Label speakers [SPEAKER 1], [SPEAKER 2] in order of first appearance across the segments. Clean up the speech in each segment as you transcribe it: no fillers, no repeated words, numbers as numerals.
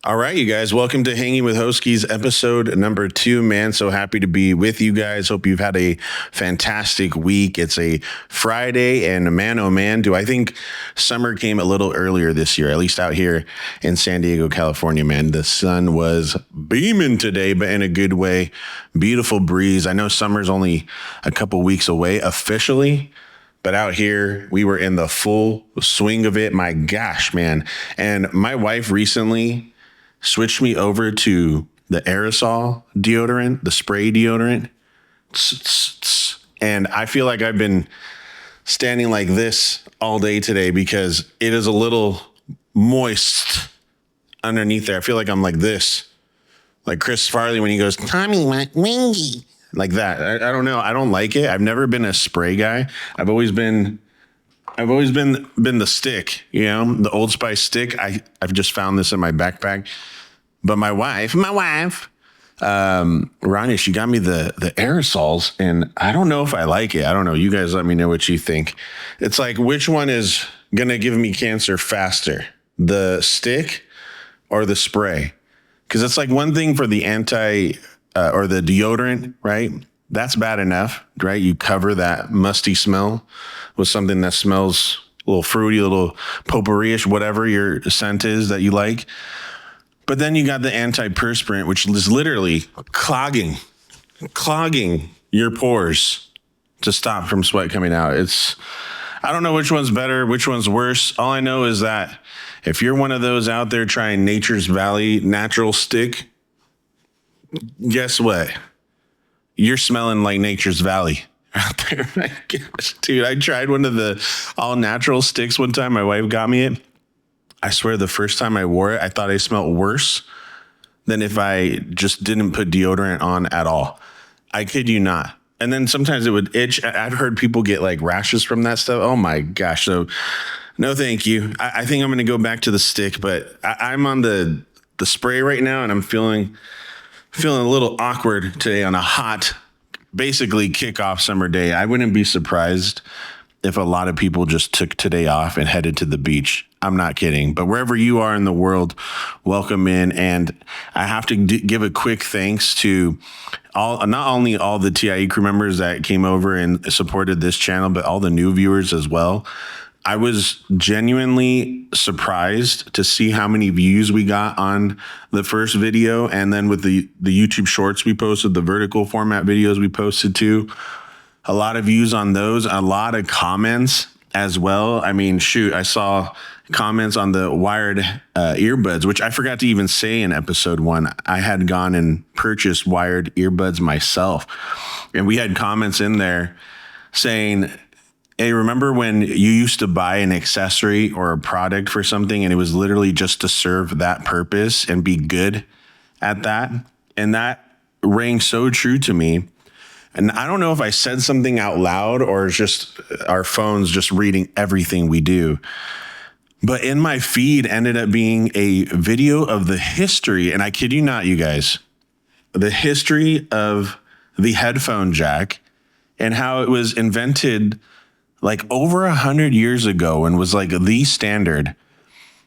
[SPEAKER 1] All right, you guys, welcome to Hanging With Hoskees, episode number 2. Man, so happy to be with you guys. Hope you've had a fantastic week. It's a Friday, and man, oh man, do I think summer came a little earlier this year, at least out here in San Diego, California, man. The sun was beaming today, but in a good way. Beautiful breeze. I know summer's only a couple weeks away officially, but out here, we were in the full swing of it. My gosh, man. And my wife recently switched me over to the aerosol deodorant, the spray deodorant. And I feel like I've been standing like this all day today because it is a little moist underneath there. I feel like I'm like this, like Chris Farley when he goes, Tommy, my wingy, like that. I don't know. I don't like it. I've never been a spray guy. I've always been the stick, you know, the Old Spice stick. I've just found this in my backpack. But my wife, Ronnie, she got me the aerosols, and I don't know if I like it. I don't know. You guys let me know what you think. It's like, which one is going to give me cancer faster? The stick or the spray? Because it's like one thing for the or the deodorant, right? That's bad enough, right? You cover that musty smell with something that smells a little fruity, a little potpourri-ish, whatever your scent is that you like. But then you got the antiperspirant, which is literally clogging your pores to stop from sweat coming out. I don't know which one's better, which one's worse. All I know is that if you're one of those out there trying Nature's Valley natural stick, guess what? You're smelling like Nature's Valley out there. My gosh, dude, I tried one of the all natural sticks one time. My wife got me it. I swear the first time I wore it, I thought I smelled worse than if I just didn't put deodorant on at all. I kid you not. And then sometimes it would itch. I've heard people get like rashes from that stuff. Oh my gosh. So no, thank you. I think I'm going to go back to the stick, but I'm on the spray right now, and I'm feeling a little awkward today on a hot, basically kickoff summer day. I wouldn't be surprised if a lot of people just took today off and headed to the beach. I'm not kidding. But wherever you are in the world, welcome in. And I have to give a quick thanks to not only all the TIE crew members that came over and supported this channel, but all the new viewers as well. I was genuinely surprised to see how many views we got on the first video. And then with the YouTube shorts we posted, the vertical format videos we posted too. A lot of views on those, a lot of comments as well. I mean, shoot, I saw comments on the wired earbuds, which I forgot to even say in episode 1. I had gone and purchased wired earbuds myself. And we had comments in there saying, hey, remember when you used to buy an accessory or a product for something and it was literally just to serve that purpose and be good at that? And that rang so true to me. And I don't know if I said something out loud or just our phones just reading everything we do. But in my feed ended up being a video of the history, and I kid you not, you guys, the history of the headphone jack and how it was invented like over 100 years ago and was like the standard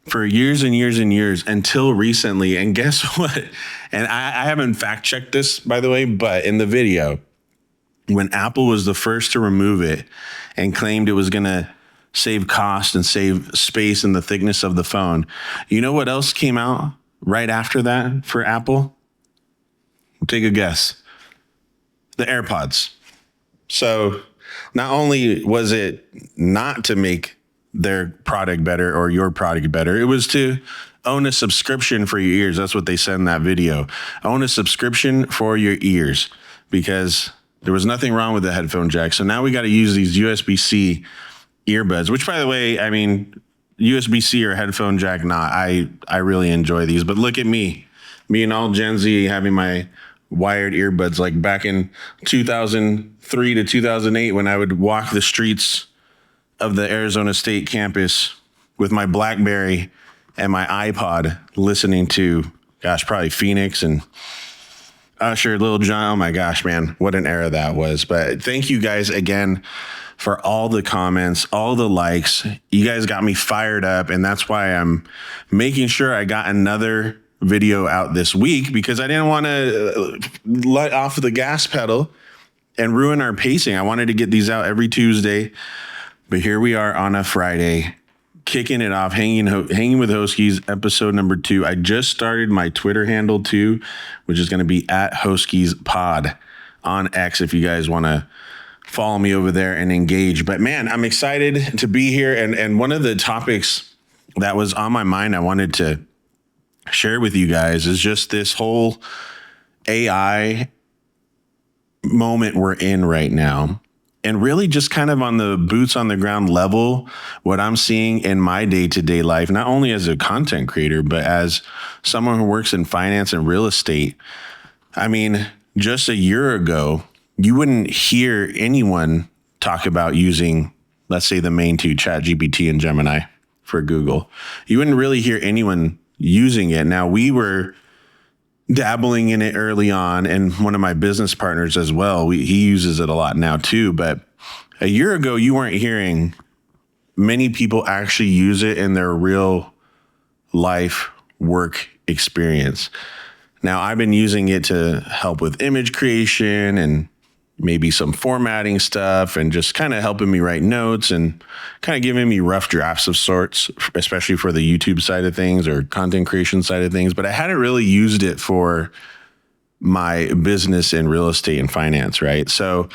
[SPEAKER 1] for years and years and years until recently. And guess what? And I haven't fact checked this, by the way, but in the video, when Apple was the first to remove it and claimed it was going to save cost and save space and the thickness of the phone, you know what else came out right after that for Apple? Take a guess. The AirPods. So not only was it not to make their product better or your product better, it was to own a subscription for your ears. That's what they said in that video. Own a subscription for your ears, because there was nothing wrong with the headphone jack. So now we got to use these USB-C earbuds, which, by the way, I mean, USB-C or headphone jack, I really enjoy these. But look at me and all Gen Z having my wired earbuds like back in 2003 to 2008 when I would walk the streets of the Arizona State campus with my BlackBerry and my iPod listening to, gosh, probably Phoenix and Usher, Lil Jon. Oh my gosh, man, what an era that was. But thank you guys again for all the comments, all the likes. You guys got me fired up, and that's why I'm making sure I got another video out this week because I didn't want to let off the gas pedal and ruin our pacing. I wanted to get these out every Tuesday, but here we are on a Friday, kicking it off, hanging with Hoskees, episode number 2. I just started my Twitter handle too, which is going to be at Hoskees Pod on X if you guys want to follow me over there and engage. But man, I'm excited to be here. And one of the topics that was on my mind I wanted to share with you guys is just this whole AI moment we're in right now. And really just kind of on the boots on the ground level, what I'm seeing in my day-to-day life, not only as a content creator, but as someone who works in finance and real estate. I mean, just a year ago, you wouldn't hear anyone talk about using, let's say, the main two, ChatGPT and Gemini for Google. You wouldn't really hear anyone using it. Now, we were dabbling in it early on, and one of my business partners as well, he uses it a lot now too. But a year ago, you weren't hearing many people actually use it in their real life work experience. Now, I've been using it to help with image creation and maybe some formatting stuff and just kind of helping me write notes and kind of giving me rough drafts of sorts, especially for the YouTube side of things or content creation side of things. But I hadn't really used it for my business in real estate and finance, right? So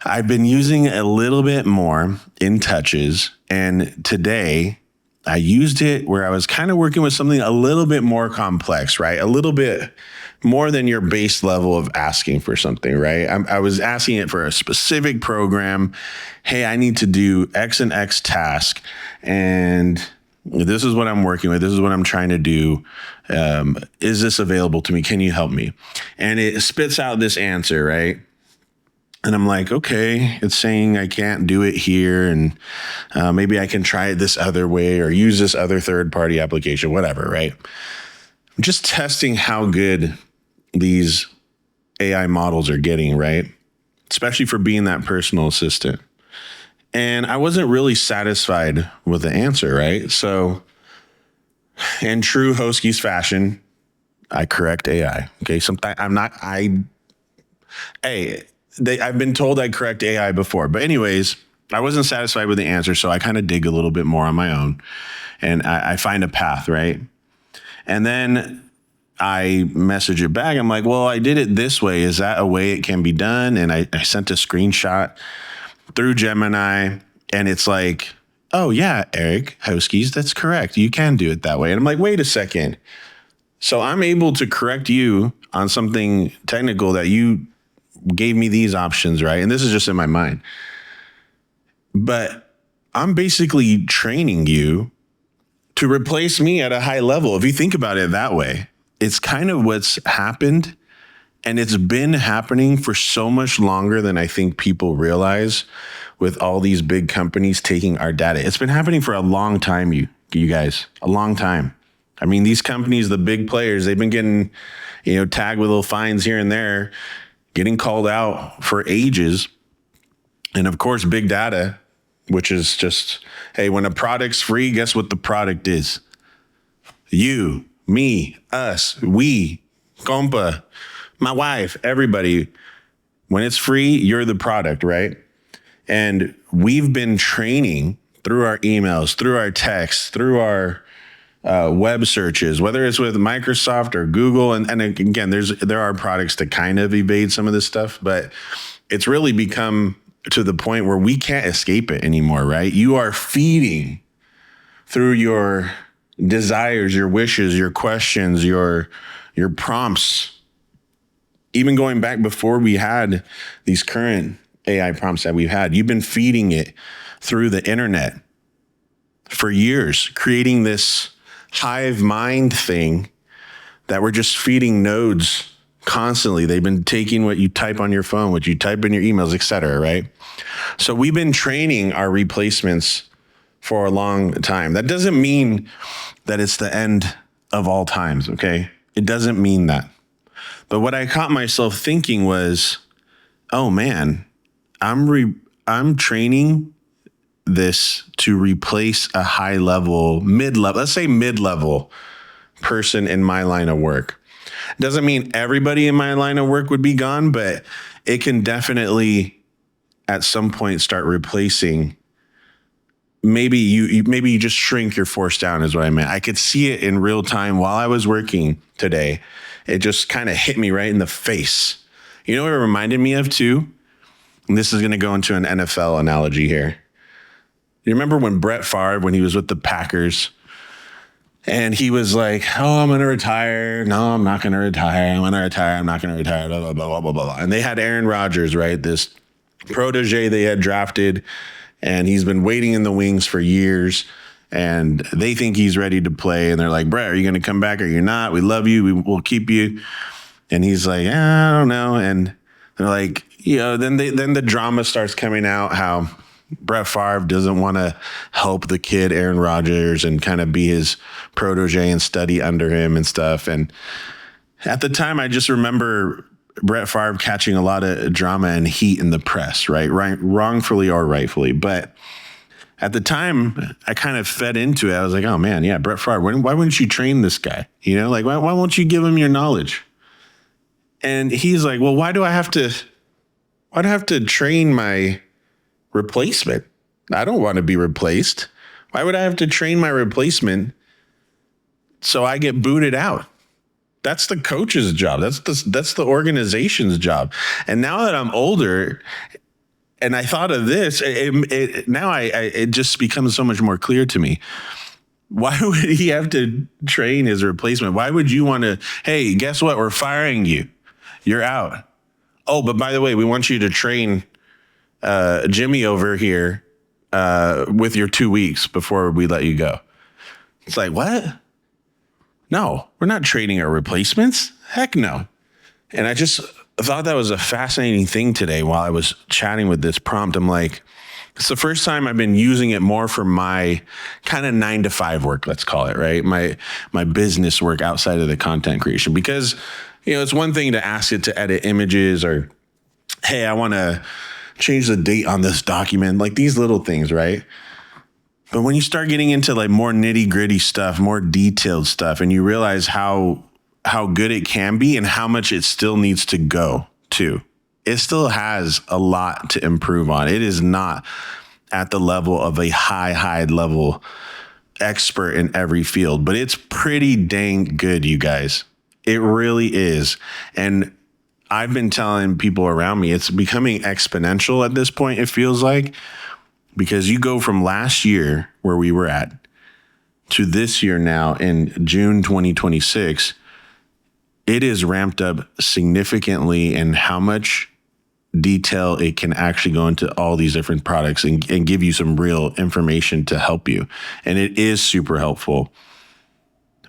[SPEAKER 1] I've been using it a little bit more in touches. And today I used it where I was kind of working with something a little bit more complex, right? A little bit more than your base level of asking for something, right? I was asking it for a specific program. Hey, I need to do X and X task, and this is what I'm working with. This is what I'm trying to do. Is this available to me? Can you help me? And it spits out this answer, right? And I'm like, okay, it's saying I can't do it here, and maybe I can try it this other way or use this other third-party application, whatever, right? I'm just testing how good these AI models are getting, right? Especially for being that personal assistant. And I wasn't really satisfied with the answer, right? So in true Hoskees fashion, I correct AI. Okay, sometimes I've been told I correct AI before, but anyways, I wasn't satisfied with the answer, so I kind of dig a little bit more on my own, and I find a path, right? And then I message it back. I'm like, well, I did it this way. Is that a way it can be done? And I sent a screenshot through Gemini, and it's like, oh yeah, Eric Hoskees, that's correct. You can do it that way. And I'm like, wait a second. So I'm able to correct you on something technical that you gave me these options, right? And this is just in my mind. But I'm basically training you to replace me at a high level. If you think about it that way, it's kind of what's happened. And it's been happening for so much longer than I think people realize, with all these big companies taking our data. It's been happening for a long time, you guys, a long time. I mean, these companies, the big players, they've been getting, tagged with little fines here and there, getting called out for ages. And of course, big data, which is just, hey, when a product's free, guess what the product is? You, me, us, we, compa, my wife, everybody. When it's free, you're the product, right? And we've been training through our emails, through our texts, through our web searches, whether it's with Microsoft or Google. And again, there are products that kind of evade some of this stuff, but it's really become to the point where we can't escape it anymore, right? You are feeding through your desires, your wishes, your questions, your prompts. Even going back before we had these current AI prompts that we've had, you've been feeding it through the internet for years, creating this hive mind thing that we're just feeding nodes constantly. They've been taking what you type on your phone, what you type in your emails, etc., right? So we've been training our replacements for a long time. That doesn't mean that it's the end of all times, okay? It doesn't mean that. But what I caught myself thinking was, oh man, I'm training this to replace a high level, mid-level, let's say mid-level person in my line of work. Doesn't mean everybody in my line of work would be gone, but it can definitely at some point start replacing. Maybe you just shrink your force down is what I meant. I could see it in real time while I was working today. It just kind of hit me right in the face. You know what it reminded me of too? And this is going to go into an NFL analogy here. You remember when Brett Favre, when he was with the Packers, and he was like, oh, I'm going to retire. No, I'm not going to retire. I'm going to retire. I'm not going to retire. Blah, blah, blah, blah, blah, blah. And they had Aaron Rodgers, right? This protege they had drafted, and he's been waiting in the wings for years, and they think he's ready to play. And they're like, Brett, are you going to come back or you're not? We love you. We'll keep you. And he's like, I don't know. And they're like, then the drama starts coming out how Brett Favre doesn't want to help the kid Aaron Rodgers and kind of be his protege and study under him and stuff. And at the time, I just remember Brett Favre catching a lot of drama and heat in the press, right? Wrongfully or rightfully. But at the time, I kind of fed into it. I was like, oh man, yeah, Brett Favre, why wouldn't you train this guy? Like, why won't you give him your knowledge? And he's like, well, why do I have to train my replacement? I don't want to be replaced. Why would I have to train my replacement so I get booted out? That's the coach's job. That's the organization's job. And now that I'm older and I thought of this, it just becomes so much more clear to me. Why would he have to train his replacement? Why would you want to, hey, guess what? We're firing you. You're out. Oh, but by the way, we want you to train Jimmy over here with your 2 weeks before we let you go. It's like, what? No, we're not training our replacements. Heck no. And I just thought that was a fascinating thing today while I was chatting with this prompt. I'm like, it's the first time I've been using it more for my kind of 9 to 5 work, let's call it, right? My business work outside of the content creation, because, it's one thing to ask it to edit images or, hey, I want to change the date on this document, like these little things, right? But when you start getting into like more nitty gritty stuff, more detailed stuff, and you realize how good it can be and how much it still needs to go to, it still has a lot to improve on. It is not at the level of a high level expert in every field, but it's pretty dang good, you guys. It really is. And I've been telling people around me, it's becoming exponential at this point, it feels like, because you go from last year where we were at to this year now in June 2026, it is ramped up significantly in how much detail it can actually go into all these different products and give you some real information to help you. And it is super helpful.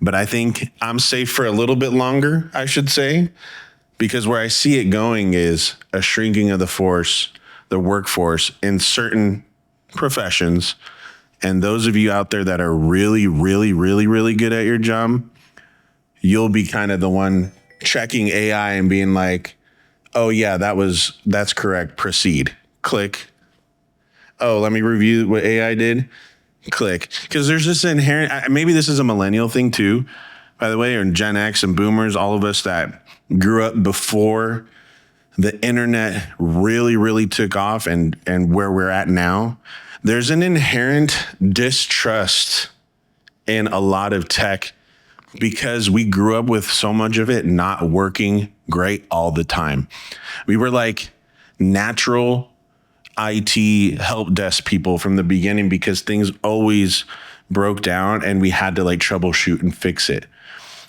[SPEAKER 1] But I think I'm safe for a little bit longer, I should say, because where I see it going is a shrinking of the workforce in certain professions. And those of you out there that are really, really, really, really good at your job, you'll be kind of the one checking AI and being like, oh yeah, that's correct. Proceed. Click. Oh, let me review what AI did. Click. Because there's this inherent, maybe this is a millennial thing too, by the way, or Gen X and boomers, all of us that grew up before the internet really, really took off and where we're at now. There's an inherent distrust in a lot of tech because we grew up with so much of it not working great all the time. We were like natural IT help desk people from the beginning because things always broke down and we had to like troubleshoot and fix it.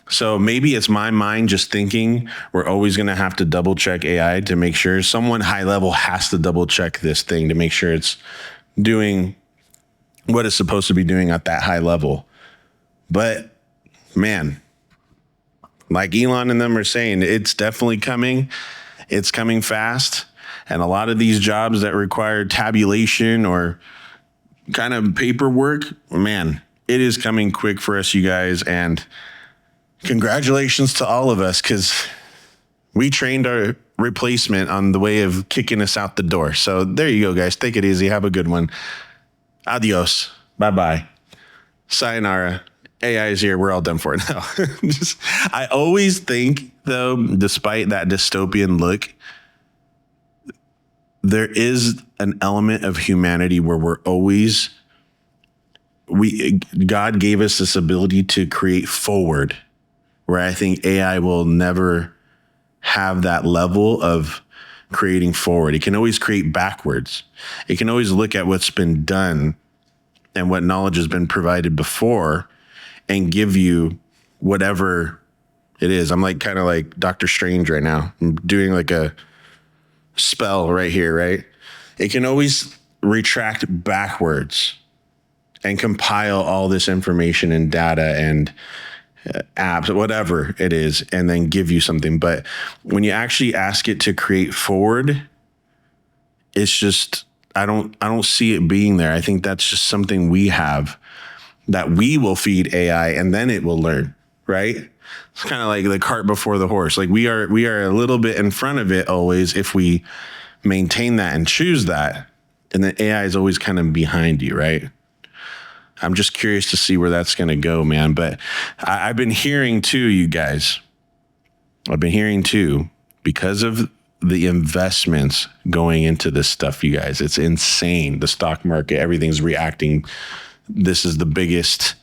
[SPEAKER 1] So maybe it's my mind just thinking we're always going to have to double check AI to make sure someone high level has to double check this thing to make sure it's doing what it's supposed to be doing at that high level. But man, like Elon and them are saying, it's definitely coming. It's coming fast. And a lot of these jobs that require tabulation or kind of paperwork, man, it is coming quick for us, you guys. And congratulations to all of us, because we trained our replacement on the way of kicking us out the door. So there you go, guys. Take it easy. Have a good one. Adios. Bye-bye. Sayonara. AI is here. We're all done for it now. I always think, though, despite that dystopian look, there is an element of humanity where God gave us this ability to create forward, where I think AI will never have that level of creating forward. It can always create backwards. It can always look at what's been done and what knowledge has been provided before and give you whatever it is. I'm like kind of like Doctor Strange right now. I'm doing like a spell right here, right? It can always retract backwards and compile all this information and data and apps, whatever it is, and then give you something. But when you actually ask it to create forward, it's just, I don't see it being there. I think that's just something we have that we will feed AI and then it will learn, right? It's kind of like the cart before the horse. Like we are a little bit in front of it always if we maintain that and choose that. And then AI is always kind of behind you, right? I'm just curious to see where that's going to go, man. But I've been hearing too, you guys, because of the investments going into this stuff, you guys, it's insane. The stock market, everything's reacting. This is the biggest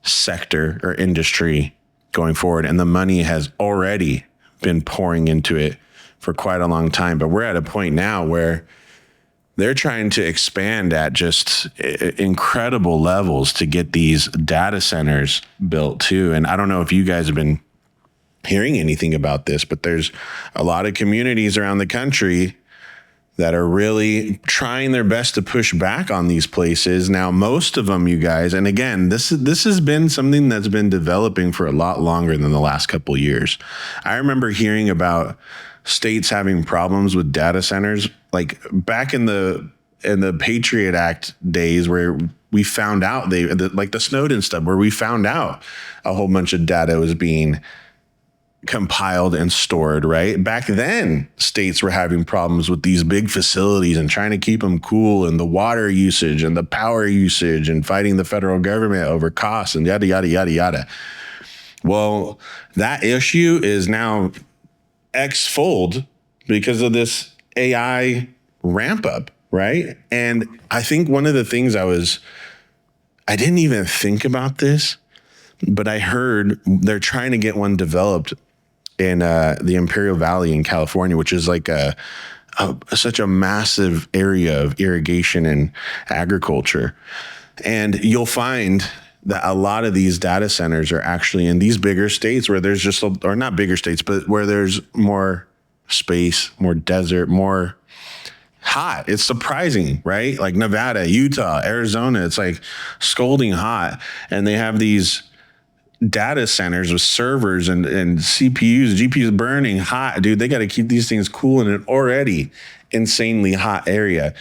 [SPEAKER 1] sector or industry going forward. And the money has already been pouring into it for quite a long time. But we're at a point now where they're trying to expand at just incredible levels to get these data centers built too. And I don't know if you guys have been hearing anything about this, but there's a lot of communities around the country that are really trying their best to push back on these places. Now, most of them, you guys, and again, this has been something that's been developing for a lot longer than the last couple of years. I remember hearing about states having problems with data centers, like back in the Patriot Act days, where we found out like the Snowden stuff, where we found out a whole bunch of data was being compiled and stored, right? Back then, states were having problems with these big facilities and trying to keep them cool, and the water usage and the power usage, and fighting the federal government over costs and yada, yada, yada, yada. Well, that issue is now X-fold because of this AI ramp up, right? And I think one of the things I didn't even think about this, but I heard they're trying to get one developed in the Imperial Valley in California, which is like such a massive area of irrigation and agriculture. And you'll find that a lot of these data centers are actually in these bigger states where there's just, or not bigger states, but where there's more space, more desert, more hot. It's surprising, right? Like Nevada, Utah, Arizona, it's like scalding hot. And they have these data centers with servers and CPUs, GPUs burning hot. Dude, they got to keep these things cool in an already insanely hot area.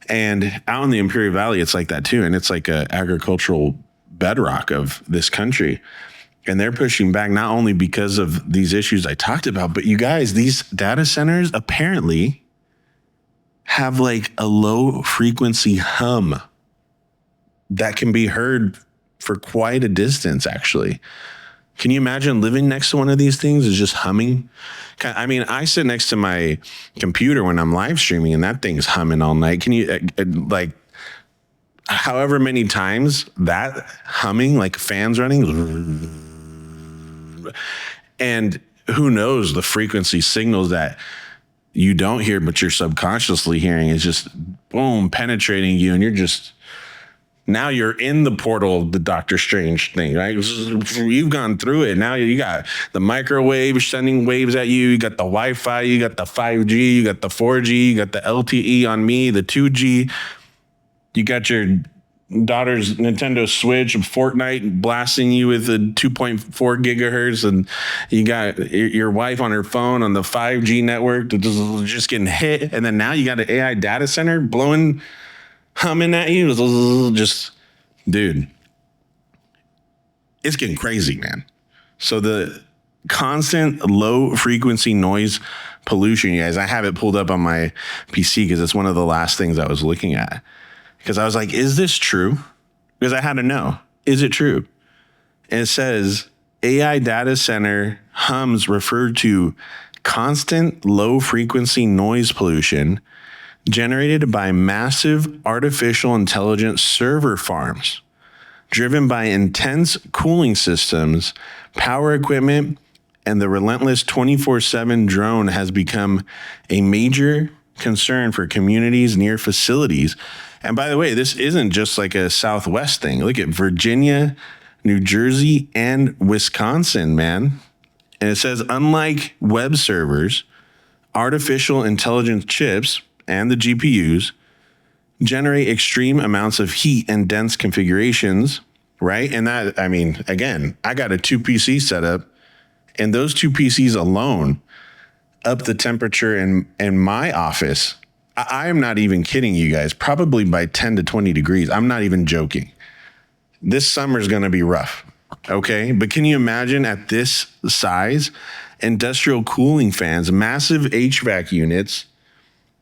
[SPEAKER 1] And out in the Imperial Valley, it's like that too. And it's like a agricultural bedrock of this country. And they're pushing back not only because of these issues I talked about, but you guys, these data centers apparently have like a low frequency hum that can be heard for quite a distance, actually. Can you imagine living next to one of these things is just humming? I mean, I sit next to my computer when I'm live streaming and that thing's humming all night. Can you like however many times that humming, like fans running, and who knows the frequency signals that you don't hear, but you're subconsciously hearing is just boom, penetrating you. And now you're in the portal of the Doctor Strange thing, right? You've gone through it. Now you got the microwave sending waves at you. You got the Wi-Fi. You got the 5G. You got the 4G. You got the LTE on me, the 2G. You got your daughter's Nintendo Switch, Fortnite blasting you with the 2.4 gigahertz. And you got your wife on her phone on the 5G network just getting hit. And then now you got an AI data center humming at you. Just, dude, it's getting crazy, man. So the constant low frequency noise pollution, you guys, I have it pulled up on my PC because it's one of the last things I was looking at. Because I was like, is this true? Because I had to know, is it true? And it says AI data center hums refer to constant low frequency noise pollution generated by massive artificial intelligence server farms driven by intense cooling systems, power equipment, and the relentless 24/7 drone has become a major concern for communities near facilities. And by the way, this isn't just like a Southwest thing. Look at Virginia, New Jersey, and Wisconsin, man. And it says, unlike web servers, artificial intelligence chips and the GPUs generate extreme amounts of heat and dense configurations, right? And that, I mean, again, I got a 2 PC setup, and those 2 PCs alone up the temperature in my office. I am not even kidding you guys, probably by 10 to 20 degrees. I'm not even joking. This summer is going to be rough. Okay. But can you imagine at this size, industrial cooling fans, massive HVAC units,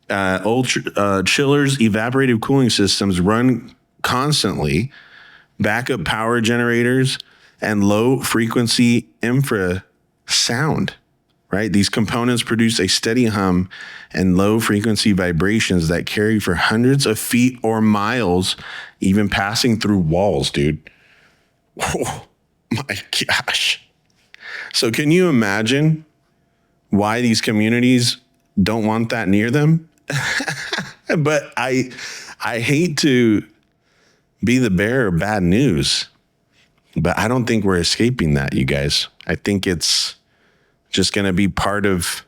[SPEAKER 1] chillers, evaporative cooling systems run constantly, backup power generators, and low frequency infrasound, right? These components produce a steady hum and low frequency vibrations that carry for hundreds of feet or miles, even passing through walls, dude. Oh my gosh. So can you imagine why these communities don't want that near them? But I hate to be the bearer of bad news, but I don't think we're escaping that, you guys. I think it's just going to be part of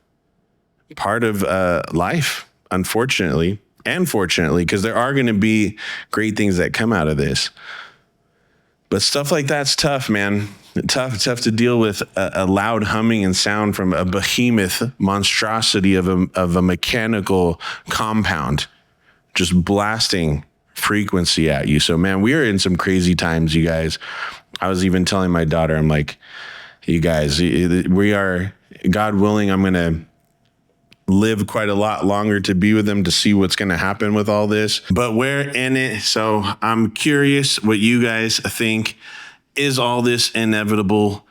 [SPEAKER 1] life, unfortunately, and fortunately, because there are going to be great things that come out of this. But stuff like that's tough, man. Tough to deal with a loud humming and sound from a behemoth monstrosity of a mechanical compound just blasting frequency at you. So, man, we are in some crazy times, you guys. I was even telling my daughter, I'm like, you guys, we are, God willing, I'm going to live quite a lot longer to be with them to see what's going to happen with all this. But we're in it. So I'm curious what you guys think. Is all this inevitable?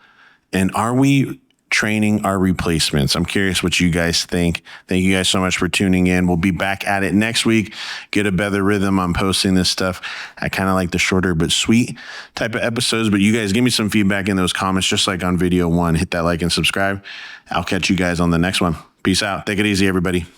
[SPEAKER 1] And are we training our replacements? I'm curious what you guys think. Thank you guys so much for tuning in. We'll be back at it next week. Get a better rhythm on posting this stuff. I kind of like the shorter but sweet type of episodes, but you guys give me some feedback in those comments, just like on video 1. Hit that like and subscribe. I'll catch you guys on the next one. Peace out. Take it easy, everybody.